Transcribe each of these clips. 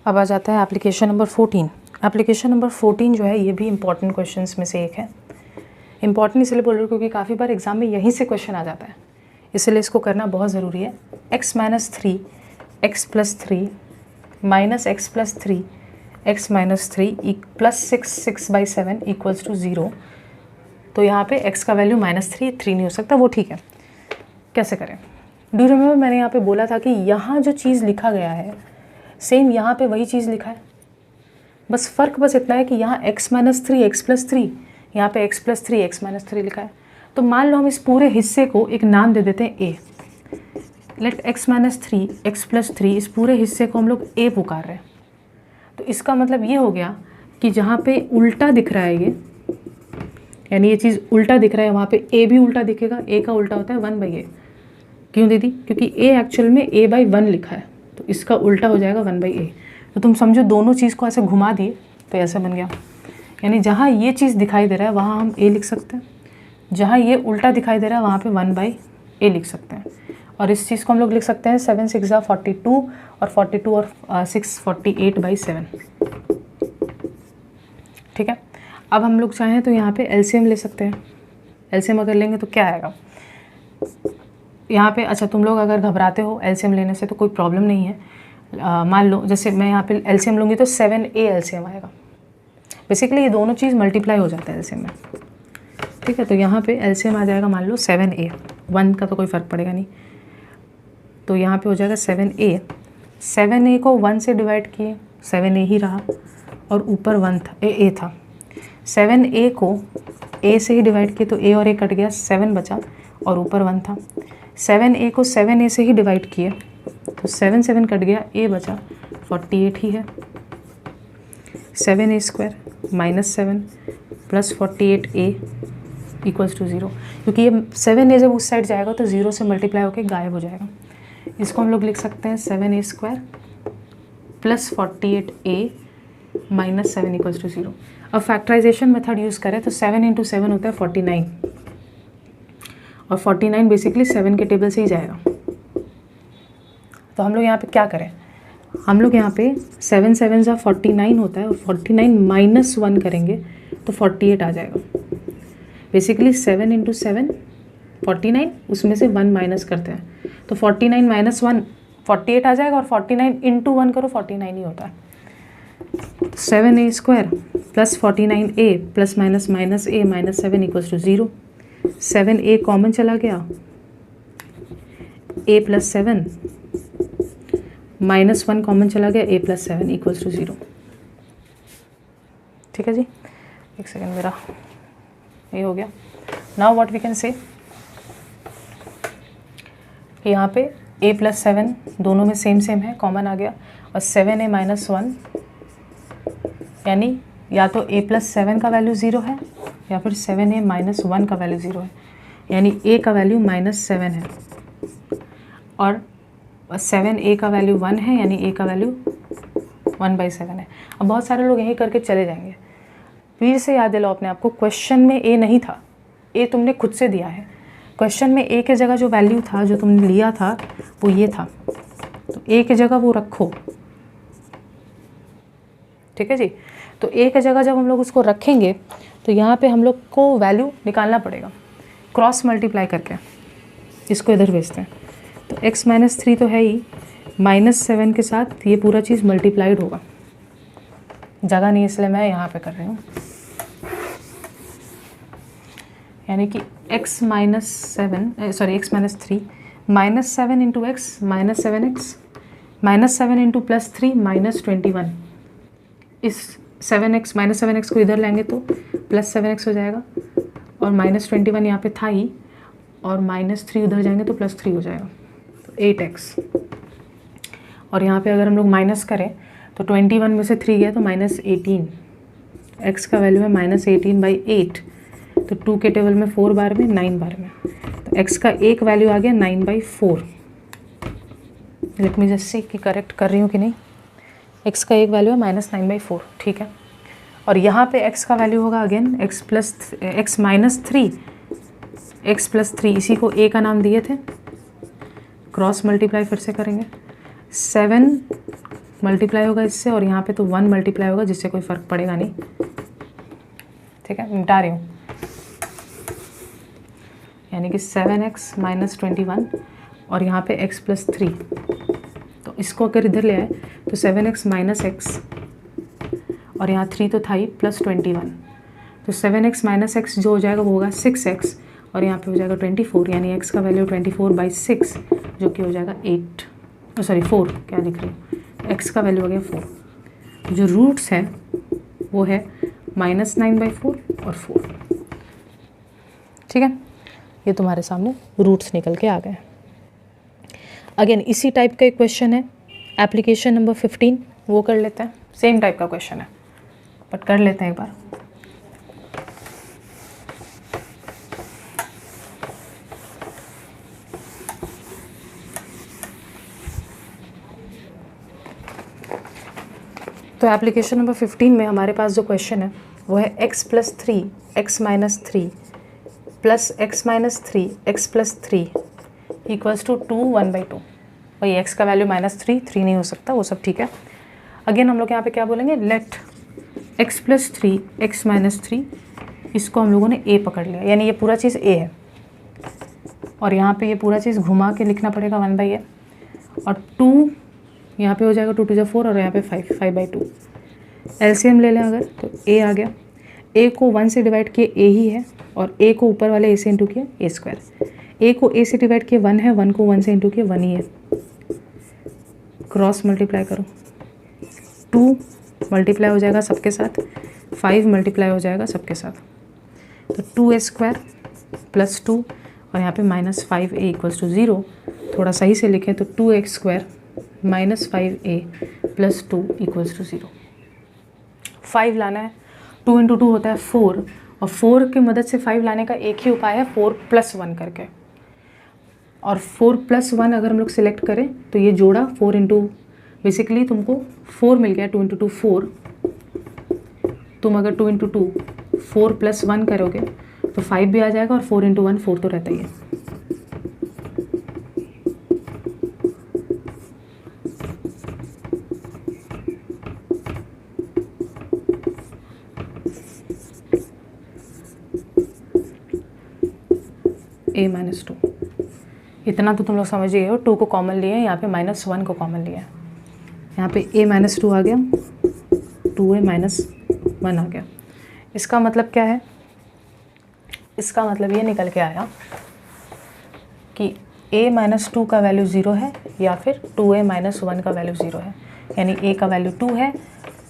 अब आ जाता है एप्लीकेशन नंबर 14। एप्लीकेशन नंबर 14 जो है ये भी इंपॉर्टेंट क्वेश्चंस में से एक है। इंपॉर्टेंट इसलिए बोल रही हूँ क्योंकि काफ़ी बार एग्जाम में यहीं से क्वेश्चन आ जाता है, इसलिए इसको करना बहुत ज़रूरी है। x minus 3 x plus 3 minus x plus 3 x minus 3 plus 6/7 equals to 0। तो यहाँ पे x का वैल्यू -3 नहीं हो सकता, वो ठीक है। कैसे करें? डू रिमेंबर मैंने यहाँ पे बोला था कि यहाँ जो चीज़ लिखा गया है सेम यहाँ पे वही चीज़ लिखा है, बस फ़र्क बस इतना है कि यहाँ x माइनस 3 एक्स प्लस 3, यहाँ पे x प्लस 3 एक्स माइनस 3 लिखा है। तो मान लो हम इस पूरे हिस्से को एक नाम दे देते हैं a। Let x minus 3 x plus 3, इस पूरे हिस्से को हम लोग a पुकार रहे हैं। तो इसका मतलब ये हो गया कि जहाँ पे उल्टा दिख रहा है ये, यानी ये चीज़ उल्टा दिख रहा है, वहाँ पे a भी उल्टा दिखेगा। a का उल्टा होता है 1/a। क्यों दीदी? क्योंकि a एक्चुअल में a/1 लिखा है, तो इसका उल्टा हो जाएगा 1/a। तो तुम समझो दोनों चीज़ को ऐसे घुमा दिए तो ऐसे बन गया, यानी जहाँ ये चीज़ दिखाई दे रहा है वहाँ हम a लिख सकते हैं, जहाँ ये उल्टा दिखाई दे रहा है वहाँ पे 1/a लिख सकते हैं। और इस चीज़ को हम लोग लिख सकते हैं 7 6 42 और 42 और 6 48/7। ठीक है। अब हम लोग चाहें तो यहाँ पे एलसीएम ले सकते हैं। एलसीएम अगर लेंगे तो क्या आएगा यहाँ पे? अच्छा, तुम लोग अगर घबराते हो एलसीएम लेने से तो कोई प्रॉब्लम नहीं है। मान लो जैसे मैं यहाँ पे एलसीएम लूँगी तो 7a एलसीएम आएगा। बेसिकली ये दोनों चीज़ मल्टीप्लाई हो जाता है एलसीएम में। ठीक है, तो यहाँ पे एलसीएम आ जाएगा मान लो 7a, 1 का तो कोई फ़र्क पड़ेगा नहीं, तो यहाँ पे हो जाएगा 7a। 7a को 1 से डिवाइड किए, 7a ही रहा और ऊपर 1 था, a था। 7a को a से ही डिवाइड किए तो a और a कट गया, 7 बचा और ऊपर 1 था। 7a को 7a से ही डिवाइड किए तो 7 7 कट गया, a बचा 48 ही है। 7a square minus 7 plus 48a equals to 0। क्योंकि ये 7a जब उस साइड जाएगा तो 0 से मल्टीप्लाई होकर गायब हो जाएगा। इसको हम लोग लिख सकते हैं 7a square plus 48a minus 7 equals to 0। अब फैक्टराइजेशन मेथड यूज़ करें तो 7 इंटू 7 होता है 49, और 49 बेसिकली 7 के टेबल से ही जाएगा। तो हम लोग यहाँ पे क्या करें? हम लोग यहाँ पे 7 7 जा 49 होता है और 49 माइनस 1 करेंगे तो 48 आ जाएगा। बेसिकली 7 इंटू 7 49, उसमें से 1 माइनस करते हैं तो 49 माइनस 1 48 आ जाएगा, और 49 इंटू 1 करो 49 ही होता है। 7a square plus 49a plus minus minus a minus 7 equals to 0। 7a common चला गया, a प्लस 7 माइनस 1 कॉमन चला गया, a प्लस 7 इक्वल्स टू 0। ठीक है जी, एक सेकेंड, मेरा ये हो गया। Now what we can say, यहाँ पे a प्लस 7 दोनों में सेम है, कॉमन आ गया, और 7a माइनस 1 यानी या तो a प्लस 7 का वैल्यू 0 है या फिर 7a माइनस 1 का वैल्यू 0 है, यानी a का वैल्यू -7 है और 7a का वैल्यू 1 है, यानी a का वैल्यू 1/7 है। अब बहुत सारे लोग यही करके चले जाएंगे। फिर से याद दिलाओ अपने आप को, क्वेश्चन में a नहीं था, a तुमने खुद से दिया है। क्वेश्चन में a के जगह जो वैल्यू था, जो तुमने लिया था, वो ये था, तो a के जगह वो रखो। ठीक है जी। तो a के जगह जब हम लोग उसको रखेंगे तो यहाँ पे हम लोग को वैल्यू निकालना पड़ेगा क्रॉस मल्टीप्लाई करके। इसको इधर भेजते हैं तो x माइनस 3 तो है ही, -7 के साथ ये पूरा चीज़ मल्टीप्लाइड होगा। जगह नहीं इसलिए मैं यहाँ पे कर रही हूँ, यानी कि x minus 3 -7 into x minus 7x minus 7 into plus 3 minus 21। इस 7x माइनस 7x को इधर लेंगे तो प्लस 7x हो जाएगा, और माइनस 21 यहाँ पे था ही, और -3 उधर जाएंगे तो +3 हो जाएगा, तो 8x। और यहाँ पे अगर हम लोग माइनस करें तो 21 में से 3 गया तो -18। x का वैल्यू है -18/8, तो 2 के टेबल में 4 बार में 9 बार में, तो x का एक वैल्यू आ गया 9/4। लेट मी जस्ट सी कि करेक्ट कर रही हूँ कि नहीं। x का एक वैल्यू है -9/4, ठीक है। और यहाँ पे x का वैल्यू होगा again x minus 3, x plus 3, इसी को a का नाम दिए थे। क्रॉस मल्टीप्लाई फिर से करेंगे, 7 मल्टीप्लाई होगा इससे, और यहाँ पे तो 1 मल्टीप्लाई होगा, जिससे कोई फ़र्क पड़ेगा नहीं। ठीक है, मिटा रही हूँ, यानी कि 7x - 21 और यहाँ पे x + 3। तो इसको अगर इधर ले आए तो 7x - x और यहाँ 3 तो था ही, प्लस 21। तो 7x - x जो हो जाएगा वो होगा 6x, और यहाँ पे हो जाएगा 24, यानी x का वैल्यू 24/6 जो कि हो जाएगा 4, क्या लिख रही हूँ, x का वैल्यू हो गया 4। जो रूट्स हैं वो है -9/4 और 4। ठीक है, ये तुम्हारे सामने रूट्स निकल के आ गए। अगेन इसी टाइप का एक क्वेश्चन है, एप्लीकेशन नंबर 15, वो कर लेते हैं। सेम टाइप का क्वेश्चन है बट कर लेते हैं एक बार। तो एप्लीकेशन नंबर 15 में हमारे पास जो क्वेश्चन है वो है x + 3 x - 3 plus x - 3 x + 3 = 2 1/2। वही x का वैल्यू -3 नहीं हो सकता, वो सब ठीक है। अगेन हम लोग यहाँ पे क्या बोलेंगे, लेट x + 3 x - 3, इसको हम लोगों ने a पकड़ लिया, यानी ये पूरा चीज़ a है, और यहाँ पे ये पूरा चीज़ घुमा के लिखना पड़ेगा 1/a, और 2 यहाँ पे हो जाएगा 2 × 2 = 4, और यहाँ पे 5/2। एलसीएम ले लें अगर, तो a आ गया। a को 1 से डिवाइड किए a ही है, और a को ऊपर वाले a से इंटू किया a²। a को a से डिवाइड किए 1 है, 1 को 1 से इंटू किए 1 ही है। क्रॉस मल्टीप्लाई करो, 2 मल्टीप्लाई हो जाएगा सबके साथ, 5 मल्टीप्लाई हो जाएगा सबके साथ, तो 2a² + 2, और यहाँ पे -5a = 0। थोड़ा सही से लिखें तो 2x² - 5a + 2 = 0। 5 लाना है, 2 × 2 होता है 4, और 4 की मदद से 5 लाने का एक ही उपाय है, 4 + 1 करके। और 4 + 1 अगर हम लोग सिलेक्ट करें तो ये जोड़ा 4 × बेसिकली तुमको 4 मिल गया, 2 × 2 4। तुम अगर 2 × 2 4 + 1 करोगे तो 5 भी आ जाएगा, और 4 × 1 4 तो रहता ही है। a - 2, इतना तो तुम लोग समझ गए हो। 2 को कॉमन लिए, यहाँ पे -1 को कॉमन लिया, यहाँ पे a - 2 आ गया, 2a - 1 आ गया। इसका मतलब क्या है, इसका मतलब ये निकल के आया कि a - 2 का वैल्यू 0 है, या फिर 2a - 1 का वैल्यू 0 है, यानी a का वैल्यू 2 है,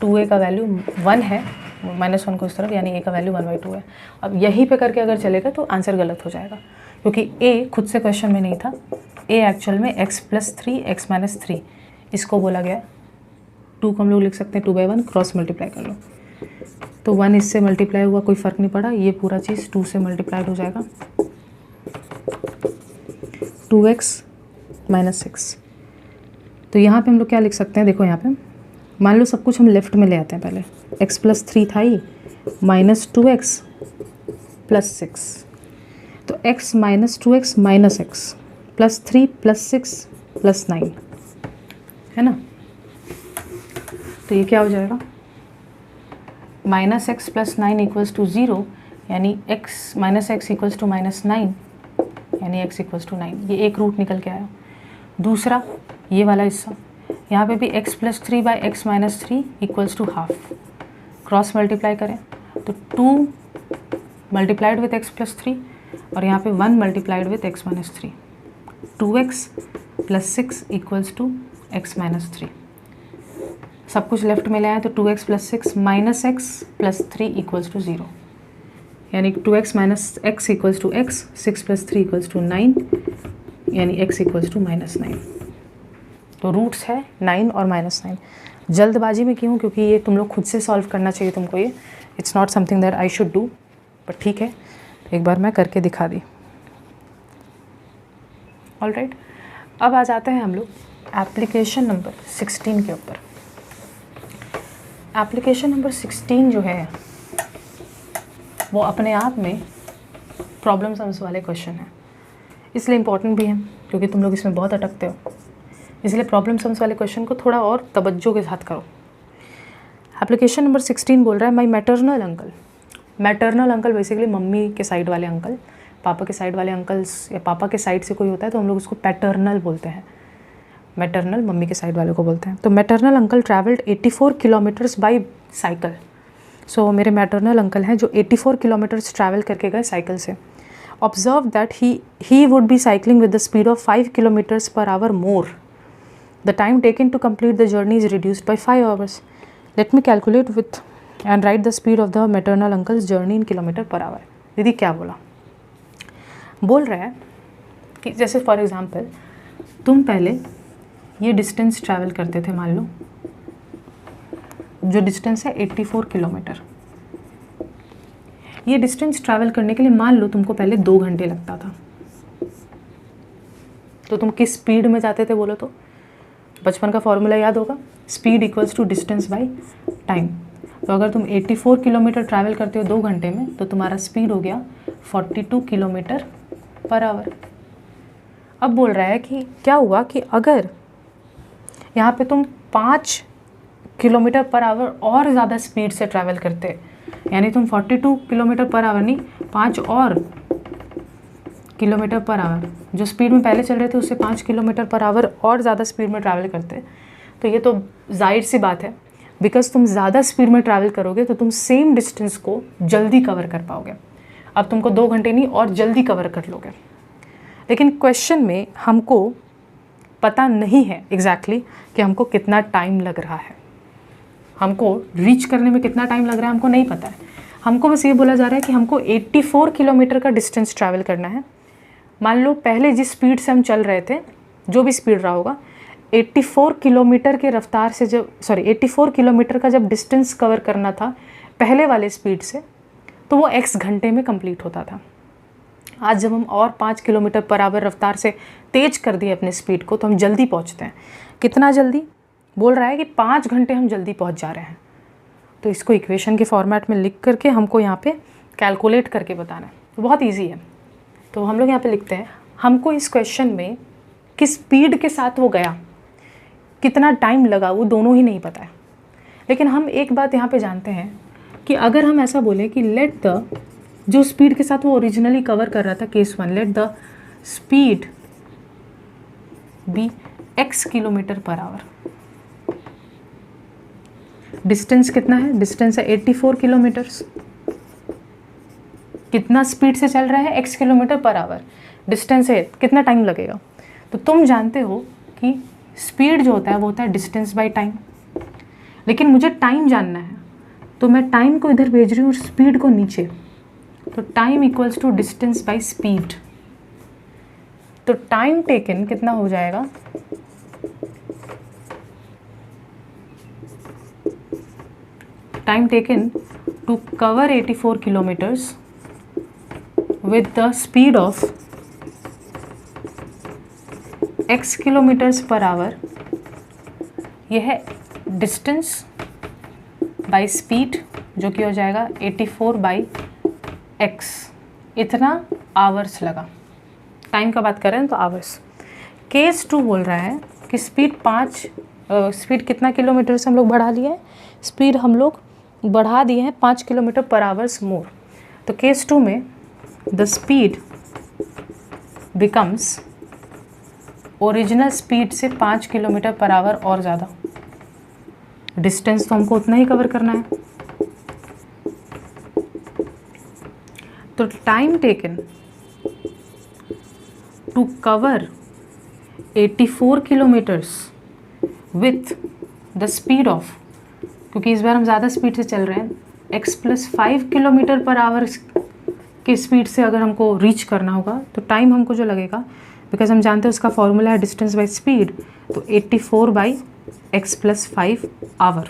2a का वैल्यू 1 है, -1 को इस तरफ, यानी a का वैल्यू 1/2 है। अब यहीं पे करके अगर चलेगा तो आंसर गलत हो जाएगा, क्योंकि a खुद से क्वेश्चन में नहीं था, a एक्चुअल में x + 3 x - 3 इसको बोला गया। 2 को हम लोग लिख सकते हैं 2/1, क्रॉस मल्टीप्लाई कर लो, तो 1 इससे मल्टीप्लाई हुआ, कोई फ़र्क नहीं पड़ा, ये पूरा चीज़ 2 से मल्टीप्लाइड हो जाएगा, 2x - 6। तो यहाँ पे हम लोग क्या लिख सकते हैं, देखो यहाँ पे मान लो सब कुछ हम लेफ़्ट में ले आते हैं पहले, x + 3 था ही, -2x + 6, तो x - 2x - x + 3 + 6 + 9 है ना। तो ये क्या हो जाएगा, -x + 9 = 0, यानी x - x = -9, यानी x = 9। ये एक रूट निकल के आया। दूसरा ये वाला हिस्सा, यहाँ पे भी x + 3/x - 3 = ½ क्रॉस मल्टीप्लाई करें तो 2 मल्टीप्लाइड विथ x + 3, और यहाँ पे 1 multiplied with x - 3, 2x + 6 = x - 3। सब कुछ लेफ्ट में ले आए तो 2x + 6 - x + 3 = 0, यानी 2x - x = x, 6 + 3 = 9, यानी x = -9। तो रूट्स है 9 और -9। जल्दबाजी में क्यों, क्योंकि ये तुम लोग खुद से सॉल्व करना चाहिए तुमको, ये it's not something that I should do, but ठीक है, एक बार मैं करके दिखा दी। ऑलराइट, अब आ जाते हैं हम लोग एप्लीकेशन नंबर 16 के ऊपर। एप्लीकेशन नंबर 16 जो है वो अपने आप में प्रॉब्लम सम्स वाले क्वेश्चन है, इसलिए इम्पॉर्टेंट भी है क्योंकि तुम लोग इसमें बहुत अटकते हो। इसलिए प्रॉब्लम सम्स वाले क्वेश्चन को थोड़ा और तवज्जो के साथ करो। एप्लीकेशन नंबर 16 बोल रहा है my maternal uncle. Maternal uncle basically mummy के साइड वाले अंकल, पापा के साइड वाले अंकल्स या पापा के साइड से कोई होता है तो हम लोग उसको पैटर्नल बोलते हैं। मैटरनल मम्मी के साइड वाले को बोलते हैं। तो maternal uncle travelled 84 kilometres by cycle. So मेरे मैटरनल अंकल हैं जो 84 किलोमीटर्स ट्रैवल करके गए साइकिल से। Observe that he would be cycling with the speed of 5 kilometres per hour more. The time taken to complete the journey is reduced by 5 hours. Let me calculate with and write the speed of the maternal uncle's journey in kilometre per hour. दीदी क्या बोल रहा है कि जैसे for example तुम पहले ये डिस्टेंस ट्रैवल करते थे, मान लो जो डिस्टेंस है 84 किलोमीटर। ये डिस्टेंस ट्रैवल करने के लिए मान लो तुमको पहले 2 घंटे लगता था, तो तुम किस स्पीड में जाते थे बोलो तो? बचपन का फॉर्मूला याद होगा, speed equals to distance by time. तो अगर तुम 84 किलोमीटर ट्रैवल करते हो 2 घंटे में तो तुम्हारा स्पीड हो गया 42 किलोमीटर पर आवर। अब बोल रहा है कि क्या हुआ कि अगर यहाँ पे तुम 5 किलोमीटर पर आवर और ज़्यादा स्पीड से ट्रैवल करते, यानी तुम 42 किलोमीटर पर आवर नहीं 5 और किलोमीटर पर आवर, जो स्पीड में पहले चल रहे थे उससे 5 किलोमीटर पर आवर और ज़्यादा स्पीड में ट्रैवल करते, तो ये तो जाहिर सी बात है बिकॉज तुम ज़्यादा स्पीड में ट्रैवल करोगे तो तुम सेम डिस्टेंस को जल्दी कवर कर पाओगे। अब तुमको 2 घंटे नहीं और जल्दी कवर कर लोगे। लेकिन क्वेश्चन में हमको पता नहीं है एग्जैक्टली कि हमको कितना टाइम लग रहा है, हमको रीच करने में कितना टाइम लग रहा है हमको नहीं पता है। हमको बस ये बोला जा रहा है कि हमको 84 किलोमीटर का डिस्टेंस ट्रैवल करना है। मान लो पहले जिस स्पीड से हम चल रहे थे, जो भी स्पीड रहा होगा, 84 किलोमीटर के रफ्तार से 84 किलोमीटर का जब डिस्टेंस कवर करना था पहले वाले स्पीड से, तो वो x घंटे में कंप्लीट होता था। आज जब हम और 5 किलोमीटर पर आवर रफ्तार से तेज कर दिए अपने स्पीड को तो हम जल्दी पहुंचते हैं। कितना जल्दी? बोल रहा है कि 5 घंटे हम जल्दी पहुंच जा रहे हैं। तो इसको इक्वेशन के फॉर्मेट में लिख करके हमको यहाँ पे कैलकुलेट करके बताना है। तो बहुत इजी है। तो हम लोग यहाँ पे लिखते हैं, हमको इस क्वेश्चन में किस स्पीड के साथ वो गया, कितना टाइम लगा, वो दोनों ही नहीं पता है। लेकिन हम एक बात यहाँ पे जानते हैं कि अगर हम ऐसा बोले कि लेट द, जो स्पीड के साथ वो ओरिजिनली कवर कर रहा था case 1, let the speed be x kilometre per hour. Distance कितना है? डिस्टेंस है 84 किलोमीटर्स। कितना स्पीड से चल रहा है? x kilometre per hour. Distance है, कितना टाइम लगेगा? तो तुम जानते हो कि स्पीड जो होता है वो होता है डिस्टेंस बाय टाइम। लेकिन मुझे टाइम जानना है तो मैं टाइम को इधर भेज रही हूँ और स्पीड को नीचे। तो time equals to distance by speed. तो टाइम टेकन कितना हो जाएगा? Time taken to cover 84 kilometres with the speed of x kilometres per hour, यह है डिस्टेंस बाय स्पीड जो कि हो जाएगा 84 बाई x। इतना आवर्स लगा। टाइम का बात कर रहे हैं तो आवर्स। केस 2 बोल रहा है कि स्पीड कितना किलोमीटर से हम लोग बढ़ा लिए हैं? स्पीड हम लोग बढ़ा दिए हैं 5 किलोमीटर पर आवर्स मोर। तो केस 2 में the speed becomes original speed से 5 किलोमीटर पर आवर और ज़्यादा। डिस्टेंस तो हमको उतना ही कवर करना है। तो time taken to cover 84 kilometres with the speed of, क्योंकि इस बार हम ज़्यादा स्पीड से चल रहे हैं, x + 5 किलोमीटर पर आवर की स्पीड से अगर हमको रीच करना होगा तो टाइम हमको जो लगेगा, बिकॉज हम जानते हैं उसका फॉर्मूला है डिस्टेंस बाय स्पीड, तो 84 बाई x + 5 आवर।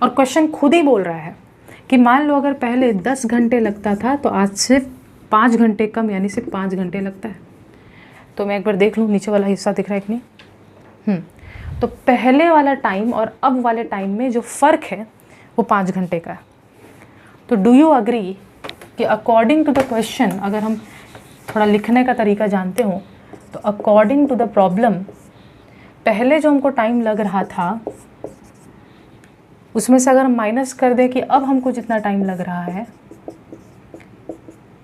और क्वेश्चन खुद ही बोल रहा है कि मान लो अगर पहले 10 घंटे लगता था तो आज सिर्फ 5 घंटे कम, यानी सिर्फ 5 घंटे लगता है। तो मैं एक बार देख लूँ नीचे वाला हिस्सा दिख रहा है कि नहीं? तो पहले वाला टाइम और अब वाले टाइम में जो फ़र्क है वो 5 घंटे का है। तो डू यू अग्री कि अकॉर्डिंग टू द क्वेश्चन, अगर हम थोड़ा लिखने का तरीका जानते हो तो अकॉर्डिंग टू द प्रॉब्लम पहले जो हमको टाइम लग रहा था उसमें से अगर हम माइनस कर दें कि अब हमको जितना टाइम लग रहा है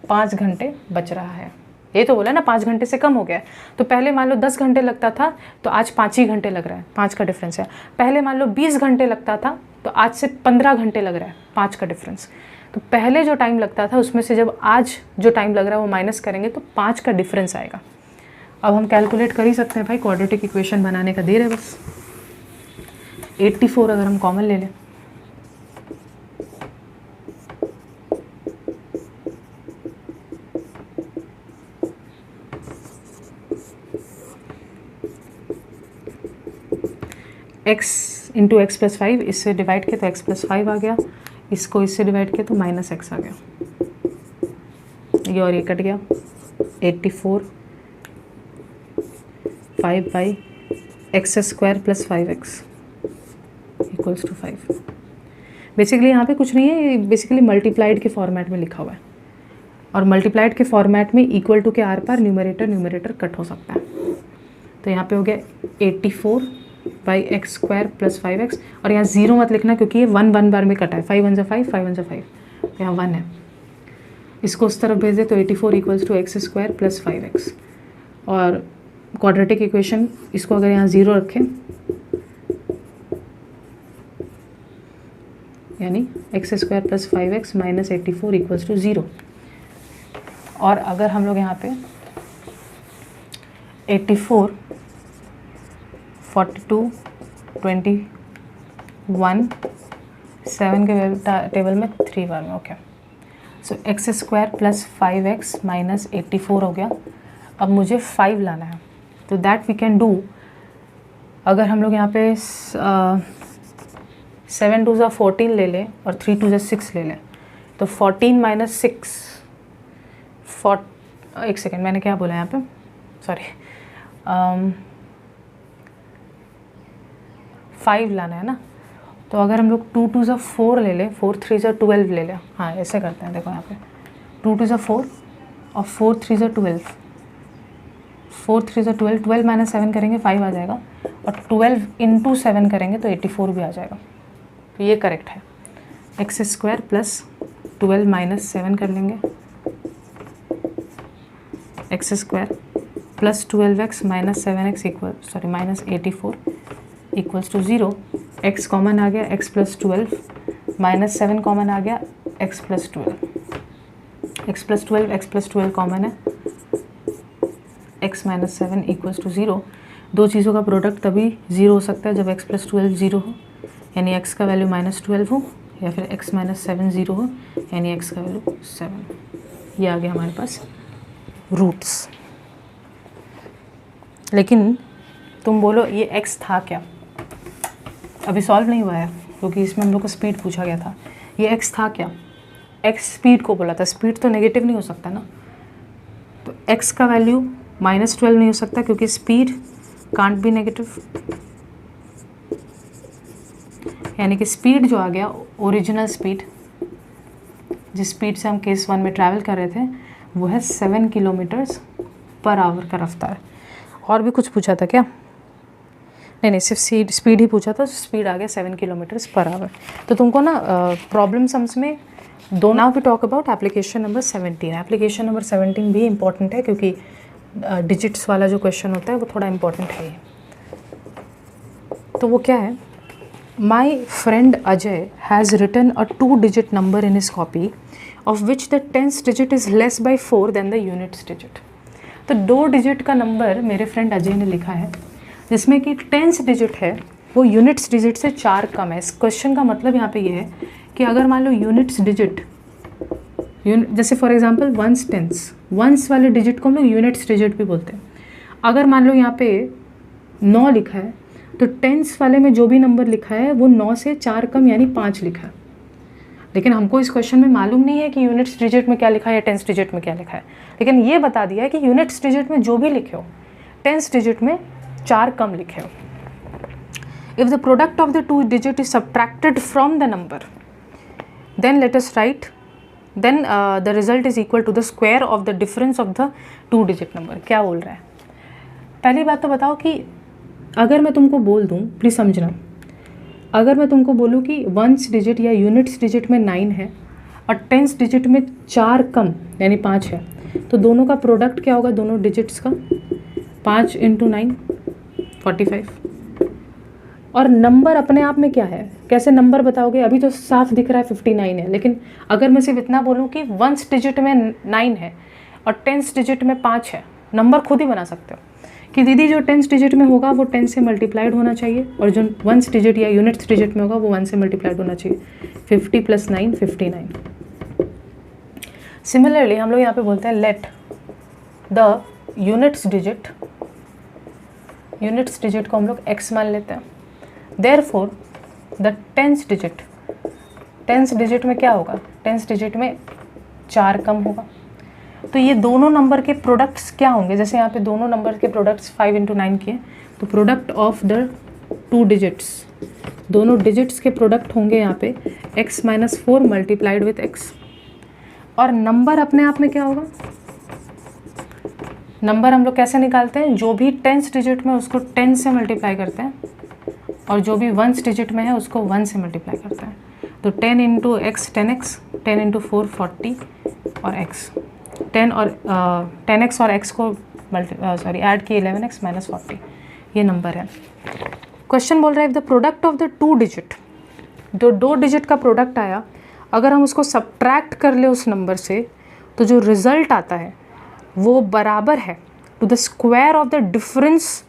5 घंटे बच रहा है, ये तो बोला ना 5 घंटे से कम हो गया है। तो पहले मान लो 10 घंटे लगता था तो आज 5 ही घंटे लग रहा है, 5 का डिफरेंस है। पहले मान लो 20 घंटे लगता था तो आज से 15 घंटे लग रहा है, 5 का डिफरेंस। तो पहले जो टाइम लगता था उसमें से जब आज जो टाइम लग रहा है वो माइनस करेंगे तो 5 का डिफरेंस आएगा। अब हम कैलकुलेट कर ही सकते हैं भाई, क्वाड्रेटिक इक्वेशन बनाने का देर है बस। 84 अगर हम कॉमन ले लें, x इंटू एक्स प्लस 5, इससे डिवाइड किया तो x प्लस 5 आ गया, इसको इससे डिवाइड किया तो माइनस x आ गया, ये और ये कट गया। 84 5 by x square plus 5x equals to 5। Basically यहाँ पे कुछ नहीं है, बेसिकली मल्टीप्लाइड के फॉर्मेट में लिखा हुआ है, और मल्टीप्लाइड के फॉर्मेट में इक्वल टू के आर पार न्यूमरेटर कट हो सकता है। तो यहाँ पे हो गया 84 by x square plus 5x, और यहाँ 0 मत लिखना क्योंकि ये 1 1 बार में कटा है, 5 1 जा 5 5 1 जा 5, तो यहाँ 1 है। इसको उस तरफ भेज दे तो 84 equals to x square plus 5x, और क्वाड्रेटिक इक्वेशन इसको अगर यहाँ 0 रखें यानी x square plus 5x minus 84 equals to 0। और अगर हम लोग यहाँ पे 84 42 21 7 के टेबल में 3 बार में, okay. So X square plus 5x minus 84 हो गया। अब मुझे 5 लाना है, तो दैट वी कैन डू। अगर हम लोग यहाँ पे 7 2 14 ले लें और 3 2 6 ले लें, तो 14 माइनस 6 एक सेकेंड, मैंने क्या बोला यहाँ पे, सॉरी, 5 लाना है ना। तो अगर हम लोग 2 2 4 ले लें, 4 3 12 ले लें, हाँ ऐसे करते हैं, देखो यहाँ पे 2 2 4 और 4 3 12, 4 3 12, 12 माइनस 7 करेंगे 5 आ जाएगा, और 12 इंटू 7 करेंगे तो 84 भी आ जाएगा। तो ये करेक्ट है। एक्स स्क्वायर प्लस 12 माइनस 7 कर लेंगे, X square plus 12x minus 7x equal sorry minus 84 equals to 0। x common आ गया, x प्लस 12 माइनस 7 कॉमन आ गया, x plus 12, x plus 12 common है, x माइनस 7 इक्वल्स टू 0। दो चीज़ों का प्रोडक्ट तभी 0 हो सकता है जब x प्लस 12 0 हो, यानी x का वैल्यू माइनस 12 हो, या फिर x माइनस 7 0 हो, यानी x का वैल्यू 7। ये आ गया हमारे पास रूट्स। लेकिन तुम बोलो ये x था क्या, अभी सॉल्व नहीं हुआ है क्योंकि इसमें हम लोग को स्पीड पूछा गया था। ये x था क्या, x स्पीड को बोला था, स्पीड तो नेगेटिव नहीं हो सकता ना, तो x का वैल्यू माइनस 12 नहीं हो सकता क्योंकि स्पीड कांट बी नेगेटिव, यानी कि स्पीड जो आ गया ओरिजिनल स्पीड, जिस स्पीड से हम केस 1 में ट्रैवल कर रहे थे वो है 7 किलोमीटर्स पर आवर का रफ्तार। और भी कुछ पूछा था क्या, नहीं सिर्फ स्पीड ही पूछा था, स्पीड आ गया 7 किलोमीटर्स पर आवर। तो तुमको ना प्रॉब्लम सम्स में दो। Now we talk about application number 17। Application number 17 भी इम्पॉर्टेंट है क्योंकि डिजिट्स वाला जो क्वेश्चन होता है वो थोड़ा इम्पॉर्टेंट है। तो वो क्या है, my friend Ajay has written a 2-digit number in his copy of which the 10th digit is less by 4 than the units digit. तो 2 डिजिट का नंबर मेरे फ्रेंड अजय ने लिखा है जिसमें कि 10th डिजिट है वो यूनिट्स डिजिट से 4 कम है। इस क्वेश्चन का मतलब यहाँ पे ये है कि अगर मान लो यूनिट्स डिजिट जैसे for example 1s 10s, 1s वाले डिजिट को हम लोग यूनिट्स डिजिट भी बोलते हैं। अगर मान लो यहाँ पे 9 लिखा है तो 10s वाले में जो भी नंबर लिखा है वो 9 से 4 कम यानी 5 लिखा है। लेकिन हमको इस क्वेश्चन में मालूम नहीं है कि यूनिट्स डिजिट में क्या लिखा है या 10th डिजिट में क्या लिखा है, लेकिन ये बता दिया है कि यूनिट्स डिजिट में जो भी लिखे हो 10th डिजिट में 4 कम लिखे हो। If the product of the 2 digit is subtracted from the number then let us write then the result is equal to the square of the difference of the 2 digit number. क्या बोल रहा है, पहली बात तो बताओ कि अगर मैं तुमको बोल दूँ, प्लीज़ समझना, अगर मैं तुमको बोलूँ कि वंस डिजिट या यूनिट्स डिजिट में 9 है और टेंस डिजिट में 4 कम यानी 5 है, तो दोनों का प्रोडक्ट क्या होगा, दोनों डिजिट्स का? 5 × 9 45। और नंबर अपने आप में क्या है, कैसे नंबर बताओगे? अभी तो साफ दिख रहा है 59 है, लेकिन अगर मैं सिर्फ इतना बोलूँ कि वंस डिजिट में 9 है और टेंस डिजिट में 5 है, नंबर खुद ही बना सकते हो कि दीदी जो टेंस डिजिट में होगा वो 10 से मल्टीप्लाइड होना चाहिए और जो वंस डिजिट या यूनिट्स डिजिट में होगा वो 1 से मल्टीप्लाइड होना चाहिए। 50 + 9 59। सिमिलरली हम लोग यहाँ पे बोलते हैं लेट द यूनिट्स डिजिट को हम लोग x मान लेते हैं। देयरफॉर द टेंस डिजिट में क्या होगा, टेंस डिजिट में 4 कम होगा। तो ये दोनों नंबर के प्रोडक्ट्स क्या होंगे, जैसे यहाँ पे दोनों नंबर के प्रोडक्ट्स 5 × 9 किए, तो प्रोडक्ट ऑफ द 2 डिजिट्स, दोनों डिजिट्स के प्रोडक्ट होंगे यहाँ पे x - 4 मल्टीप्लाइड विथ x। और नंबर अपने आप में क्या होगा, नंबर हम लोग कैसे निकालते हैं, जो भी टेंस डिजिट में उसको 10 से मल्टीप्लाई करते हैं और जो भी वंस डिजिट में है उसको 1 से मल्टीप्लाई करते हैं। तो 10 × x 10x, 10 × 4 40 और x 10x और x को ऐड किए 11x - 40, ये नंबर है। क्वेश्चन बोल रहा है if the product of the 2 digit, जो 2 डिजिट का प्रोडक्ट आया, अगर हम उसको सब्ट्रैक्ट कर ले उस नंबर से, तो जो रिजल्ट आता है वो बराबर है to the square of the difference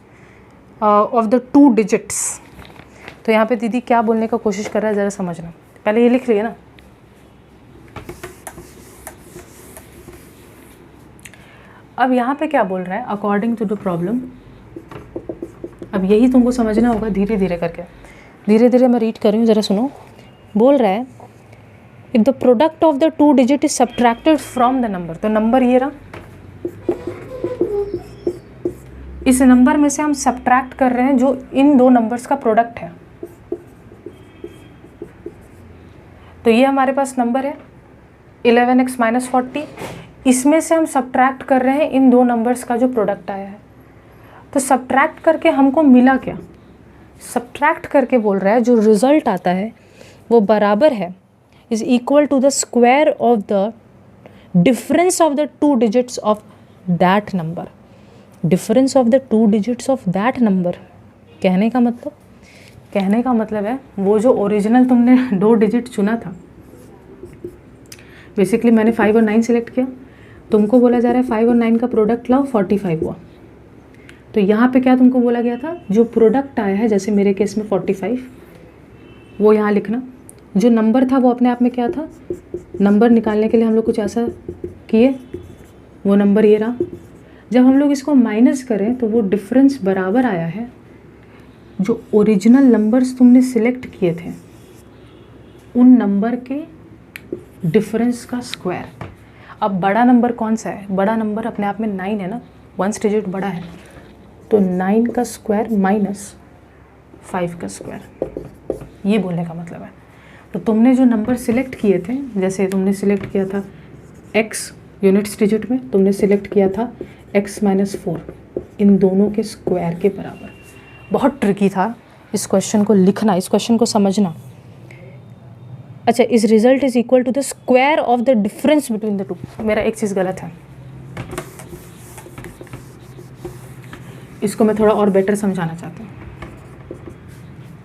of the 2 digits. तो यहाँ पे दीदी क्या बोलने का कोशिश कर रहा है ज़रा समझना, पहले ये लिख लिया ना। अब यहाँ पे क्या बोल रहा है, अकॉर्डिंग टू द प्रॉब्लम, अब यही तुमको समझना होगा धीरे धीरे करके, धीरे धीरे मैं रीड कर रही हूँ, ज़रा सुनो। बोल रहा है if the product of the 2 digit is subtracted from the number, तो नंबर ये रहा, इस नंबर में से हम सब्ट्रैक्ट कर रहे हैं जो इन 2 नंबर्स का प्रोडक्ट है। तो ये हमारे पास नंबर है 11x - 40, इसमें से हम सब्ट्रैक्ट कर रहे हैं इन 2 नंबर्स का जो प्रोडक्ट आया है। तो सब्ट्रैक्ट करके हमको मिला क्या, सब्ट्रैक्ट करके बोल रहा है जो रिज़ल्ट आता है वो बराबर है, is equal to the square of the difference of the 2 digits of that number. Difference of the 2 digits of that number, कहने का मतलब है वो जो ओरिजिनल तुमने 2 डिजिट चुना था, बेसिकली मैंने 5 और 9 सेलेक्ट किया, तुमको बोला जा रहा है 5 और 9 का प्रोडक्ट लाओ, 45 हुआ। तो यहाँ पे क्या तुमको बोला गया था, जो प्रोडक्ट आया है, जैसे मेरे केस में 45, वो यहाँ लिखना। जो नंबर था वो अपने आप में क्या था, नंबर निकालने के लिए हम लोग कुछ ऐसा किए, वो नंबर ये रहा। जब हम लोग इसको माइनस करें तो वो डिफरेंस बराबर आया है जो ओरिजिनल नंबर्स तुमने सिलेक्ट किए थे उन नंबर के डिफरेंस का स्क्वायर। अब बड़ा नंबर कौन सा है, बड़ा नंबर अपने आप में 9 है ना, 1 डिजिट बड़ा है, तो 9 का स्क्वायर - 5 का स्क्वायर, ये बोलने का मतलब है। तो तुमने जो नंबर सिलेक्ट किए थे, जैसे तुमने सिलेक्ट किया था x यूनिट्स डिजिट में, तुमने सिलेक्ट किया था x - 4, इन दोनों के स्क्वायर के बराबर। बहुत ट्रिकी था इस क्वेश्चन को लिखना, इस क्वेश्चन को समझना। अच्छा, इस result is equal to the square of the difference between the 2। मेरा एक चीज़ गलत है, इसको मैं थोड़ा और बेटर समझाना चाहता हूँ।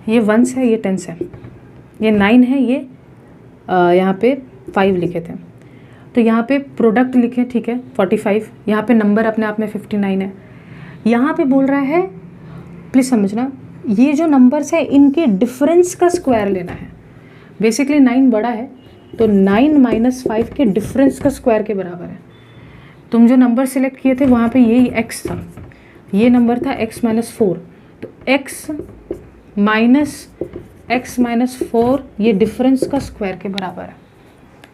ये 1 है, ये 10 है, ये 9 है, ये यहाँ पे 5 लिखे थे, तो यहाँ पे प्रोडक्ट लिखे, ठीक है 45, यहाँ पे नंबर अपने आप में 59 है। यहाँ पे बोल रहा है, प्लीज़ समझना, ये जो नंबर्स है इनके डिफरेंस का स्क्वायर लेना है। बेसिकली 9 बड़ा है, तो 9 - 5 के डिफरेंस का स्क्वायर के बराबर है। तुम जो नंबर सिलेक्ट किए थे वहाँ पे यही x था, ये नंबर था x - 4, तो x - 4 ये डिफरेंस का स्क्वायर के बराबर है।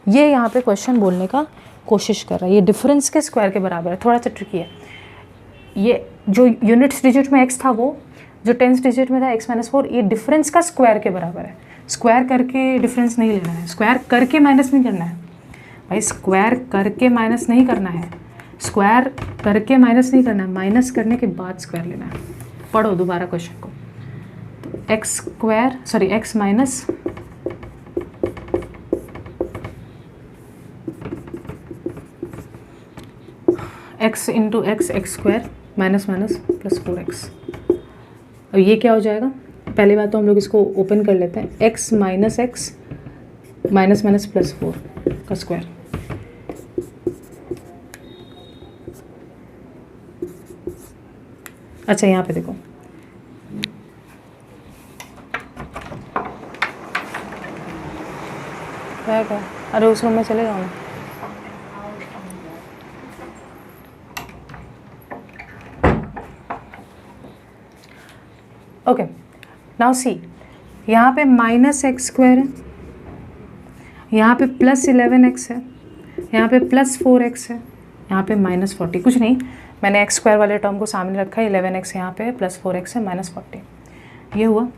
ये यहाँ पे क्वेश्चन बोलने का कोशिश कर रहा है, ये डिफरेंस के स्क्वायर के बराबर है। थोड़ा सा ट्रिकी है, ये जो यूनिट्स डिजिट में x था, वो जो टेंस डिजिट में था x - 4, ये डिफरेंस का स्क्वायर के बराबर है। स्क्वायर करके डिफरेंस नहीं लेना है, स्क्वायर करके माइनस नहीं करना है भाई, स्क्वायर करके माइनस नहीं करना है, स्क्वायर करके माइनस नहीं करना है, माइनस करने के बाद स्क्वायर लेना है। पढ़ो दोबारा क्वेश्चन को। तो x square sorry x minus x into x x square minus minus plus 4x। अब ये क्या हो जाएगा, पहली बात तो हम लोग इसको ओपन कर लेते हैं, x minus x minus minus plus 4 का स्क्वायर। अच्छा यहाँ पे देखो, क्या अरे उस रूम में चले जाओ ना। ओके नाउ सी, यहाँ पे माइनस एक्स स्क्वायर है, यहाँ पे प्लस 11x है, यहाँ पे प्लस 4x है, यहाँ पे माइनस 40। कुछ नहीं, मैंने एक्स स्क्वायर वाले टर्म को सामने रखा है, 11x यहाँ पे प्लस 4x है माइनस 40 ये हुआ।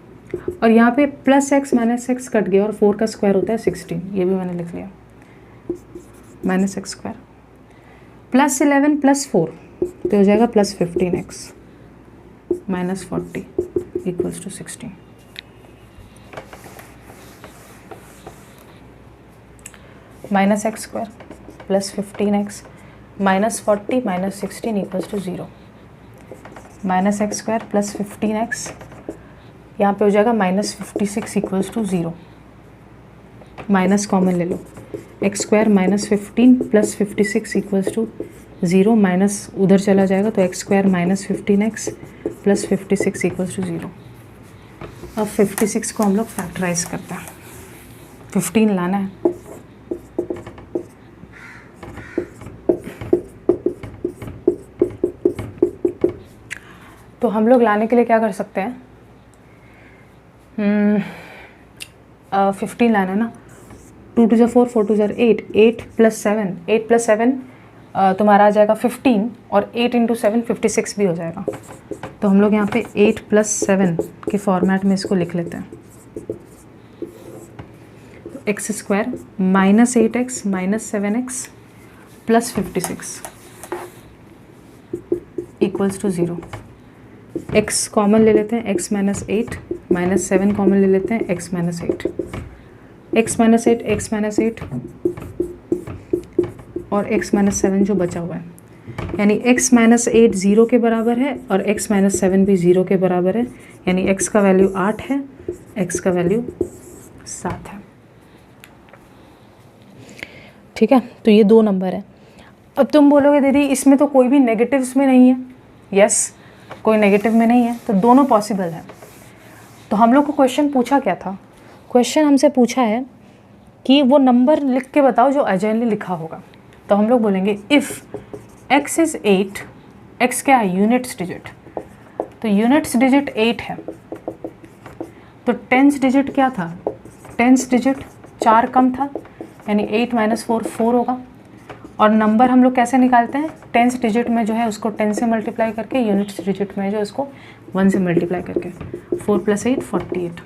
और यहाँ पे plus x minus x cut गया और 4 का स्क्वायर होता है 16, ये भी मैंने लिख लिया minus X square plus 11 plus 4 तो हो जाएगा plus 15x minus 40 equals to 16। Minus X square plus 15x minus 40 minus 16 equals to 0। Minus X square plus 15x यहाँ पे हो जाएगा minus 56 equals to 0। Minus common ले लो, X square minus 15 plus 56 equals to 0, minus उधर चला जाएगा तो x square minus 15x plus 56 equals to 0। अब 56 को हम लोग फैक्टराइज करते हैं, 15 लाना है। तो हम लोग लाने के लिए क्या कर सकते हैं, 15 लाना है ना, 2 2 4 4 2 8, 8 प्लस 7, 8 प्लस 7 तुम्हारा आ जाएगा 15 और 8 इंटू 7 56 भी हो जाएगा। तो हम लोग यहाँ पे 8 प्लस 7 के फॉर्मेट में इसको लिख लेते हैं। तो x square minus 8x minus 7x plus 56 equals to 0। x common ले लेते हैं, x माइनस 8 माइनस 7 कॉमन ले लेते हैं, x minus 8, x minus 8 x minus 8 और x माइनस 7 जो बचा हुआ है, यानी x माइनस 8 0 के बराबर है और x माइनस 7 भी 0 के बराबर है, यानी x का वैल्यू 8 है, x का वैल्यू 7 है। ठीक है, तो ये 2 नंबर है। अब तुम बोलोगे दीदी इसमें तो कोई भी नेगेटिव्स में नहीं है। यस, कोई नेगेटिव में नहीं है, तो दोनों पॉसिबल है। तो हम लोग को क्वेश्चन पूछा क्या था, क्वेश्चन हमसे पूछा है कि वो नंबर लिख के बताओ जो अजय ने लिखा होगा। तो हम लोग बोलेंगे इफ़ x इज़ 8, x क्या है, यूनिट्स डिजिट, तो यूनिट्स डिजिट 8 है, तो टेंस डिजिट क्या था, टेंस डिजिट 4 कम था, यानी 8 माइनस 4 4 होगा। और नंबर हम लोग कैसे निकालते हैं, टेंस डिजिट में जो है उसको 10 से मल्टीप्लाई करके, यूनिट्स डिजिट में जो उसको 1 से मल्टीप्लाई करके, 4 प्लस 8 48।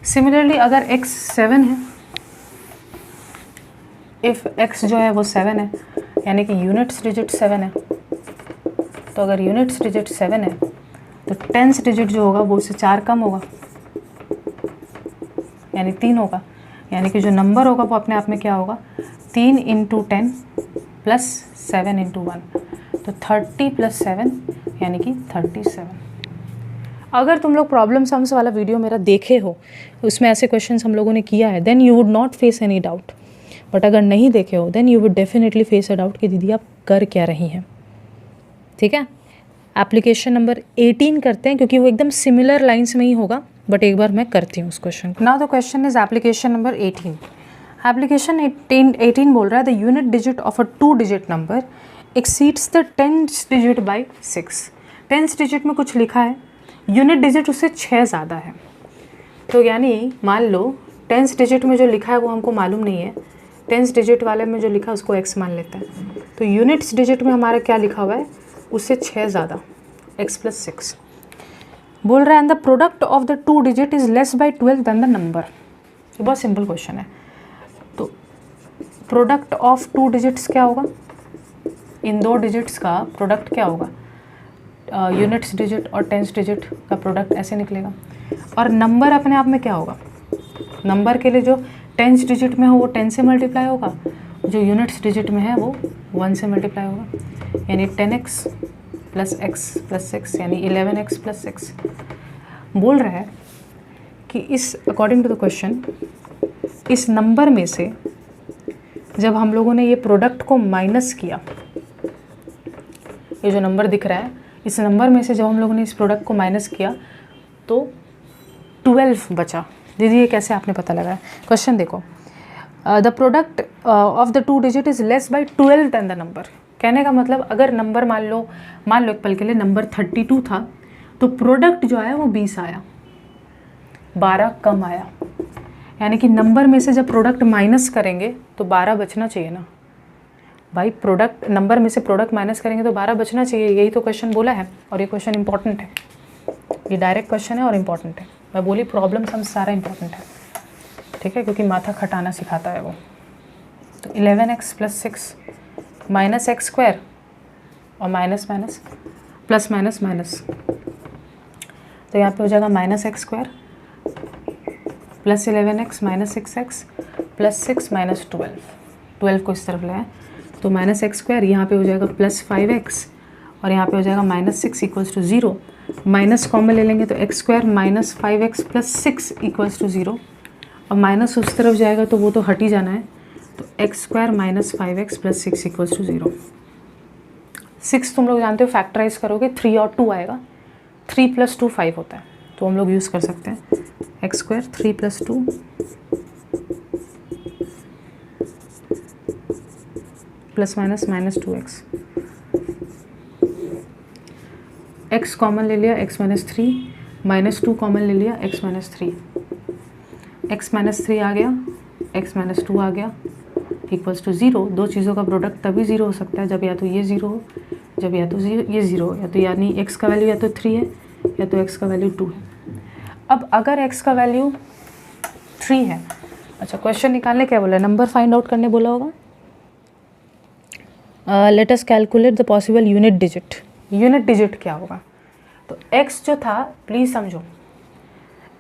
सिमिलरली अगर x 7 है, इफ़ x जो है वो 7 है, यानी कि यूनिट्स डिजिट 7 है, तो अगर यूनिट्स डिजिट 7 है तो टेंस डिजिट जो होगा वो उससे 4 कम होगा, यानी 3 होगा, यानी कि जो नंबर होगा वो अपने आप में क्या होगा, 3 इंटू 10 प्लस 7 इंटू 1, तो 30 प्लस 7 यानी कि 37। अगर तुम लोग प्रॉब्लम सम्स वाला वीडियो मेरा देखे हो, उसमें ऐसे क्वेश्चंस हम लोगों ने किया है, then you would not face any doubt. But अगर नहीं देखे हो then you would definitely face a doubt कि दीदी आप कर क्या रही हैं। ठीक है, एप्लीकेशन नंबर 18 करते हैं क्योंकि वो एकदम सिमिलर लाइन्स में ही होगा, बट एक बार मैं करती हूँ उस क्वेश्चन को। Now the question is application number 18। Application 18 बोल रहा है the unit digit of a 2 digit number exceeds the 10th digit by 6। 10th digit में कुछ लिखा है, यूनिट डिजिट उससे 6 ज़्यादा है, तो यानी मान लो 10th डिजिट में जो लिखा है वो हमको मालूम नहीं है, 10th डिजिट वाले में जो लिखा है उसको x मान लेते हैं, तो यूनिट्स डिजिट में हमारा क्या लिखा हुआ है, उससे 6 ज़्यादा, x प्लस 6 बोल रहा है। And the product of the 2 digit is less by 12 than the number. ये बहुत सिंपल क्वेश्चन है। तो प्रोडक्ट ऑफ 2 डिजिट्स क्या होगा, इन 2 डिजिट्स का प्रोडक्ट क्या होगा, यूनिट्स डिजिट और टेंस डिजिट का प्रोडक्ट ऐसे निकलेगा। और नंबर अपने आप में क्या होगा, नंबर के लिए जो टेंस डिजिट में हो वो 10 से मल्टीप्लाई होगा, जो यूनिट्स डिजिट में है वो 1 से मल्टीप्लाई होगा, यानी 10x प्लस x प्लस 6 यानी 11x प्लस 6। बोल रहा है कि इस अकॉर्डिंग टू द क्वेश्चन इस नंबर में से जब हम लोगों ने ये प्रोडक्ट को माइनस किया, ये जो नंबर दिख रहा है इस नंबर में से जब हम लोगों ने इस प्रोडक्ट को माइनस किया तो 12 बचा। दीदी ये कैसे आपने पता लगाया? क्वेश्चन देखो, the product of the two digit is less by 12 than the number. कहने का मतलब अगर नंबर मान लो एक पल के लिए नंबर 32 था तो प्रोडक्ट जो आया वो 20 आया, 12 कम आया, यानी कि नंबर में से जब प्रोडक्ट माइनस करेंगे तो 12 बचना चाहिए ना भाई। प्रोडक्ट नंबर में से प्रोडक्ट माइनस करेंगे तो 12 बचना चाहिए, यही तो क्वेश्चन बोला है। और ये क्वेश्चन इंपॉर्टेंट है, ये डायरेक्ट क्वेश्चन है और इम्पॉर्टेंट है। मैं बोली प्रॉब्लम सम सारा इंपॉर्टेंट है, ठीक है, क्योंकि माथा खटाना सिखाता है वो। तो 11x plus 6 minus X square और minus minus plus minus minus, तो यहाँ पे हो जाएगा minus X square plus 11x minus 6x plus 6 minus 12 को इस तरफ लाए तो माइनस एक्स स्क्वायर, यहाँ पे हो जाएगा प्लस 5x और यहाँ पे हो जाएगा minus 6 equals to 0। Minus common ले लेंगे तो x square minus 5x plus 6 equals to 0। अब माइनस उस तरफ जाएगा तो वो तो हट ही जाना है, तो x square minus 5x plus 6 equals to 0। 6 तुम लोग जानते हो फैक्टराइज करोगे 3 और 2 आएगा, 3 प्लस 2 5 होता है, तो हम लोग यूज़ कर सकते हैं x square 3 plus 2 plus minus minus 2x। x common ले लिया x माइनस 3, माइनस 2 कॉमन ले लिया x माइनस 3, x माइनस 3 आ गया, x माइनस 2 आ गया इक्वल्स टू 0। दो चीज़ों का प्रोडक्ट तभी 0 हो सकता है जब या तो ये 0 हो, जब या तो ये 0 हो, या तो यानी x का वैल्यू या तो 3 है या तो x का वैल्यू 2 है। अब अगर x का वैल्यू 3 है, अच्छा क्वेश्चन निकालने क्या बोला, नंबर फाइंड आउट करने बोला होगा। Let us calculate the possible unit digit. Unit digit क्या होगा? तो x जो था, प्लीज़ समझो,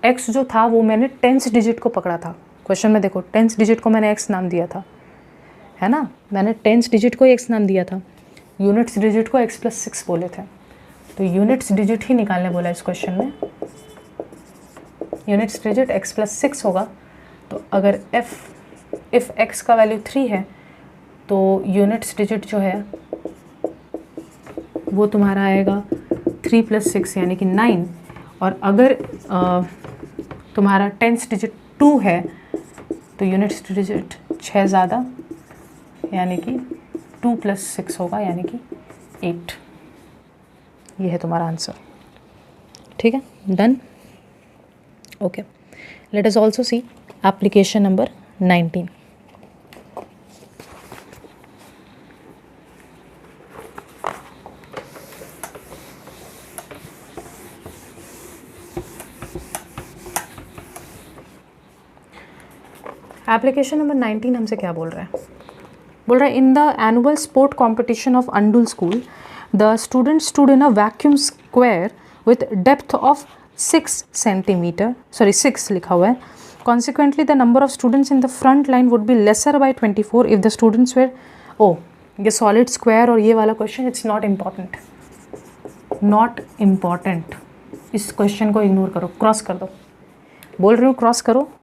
x जो था वो मैंने टेंस डिजिट को पकड़ा था। क्वेश्चन में देखो टेंस डिजिट को मैंने x नाम दिया था, है ना, मैंने टेंस डिजिट को x नाम दिया था, यूनिट्स डिजिट को x प्लस 6 बोले थे, तो यूनिट्स डिजिट ही निकालने बोला इस क्वेश्चन में। यूनिट्स डिजिट x प्लस 6 होगा, तो अगर इफ़ x का वैल्यू 3 है तो यूनिट्स डिजिट जो है वो तुम्हारा आएगा 3 प्लस 6 यानी कि 9, और अगर तुम्हारा टेंस डिजिट 2 है तो यूनिट्स डिजिट 6 ज़्यादा यानी कि 2 प्लस 6 होगा यानी कि 8। ये है तुम्हारा आंसर, ठीक है, done. Okay, let us also see application number 19। Application number 19 हमसे क्या बोल रहा है? बोल रहा है in the annual sport competition of अंडुल school the student stood in a vacuum square with depth of 6 centimetre, sorry 6 लिखा हुआ है। Consequently the number of students in the front line would be lesser by 24 if the students were. Oh, ये solid square और ये वाला question it's not important, not important. इस question को ignore करो, क्रॉस कर दो। बोल रही हूँ क्रॉस करो,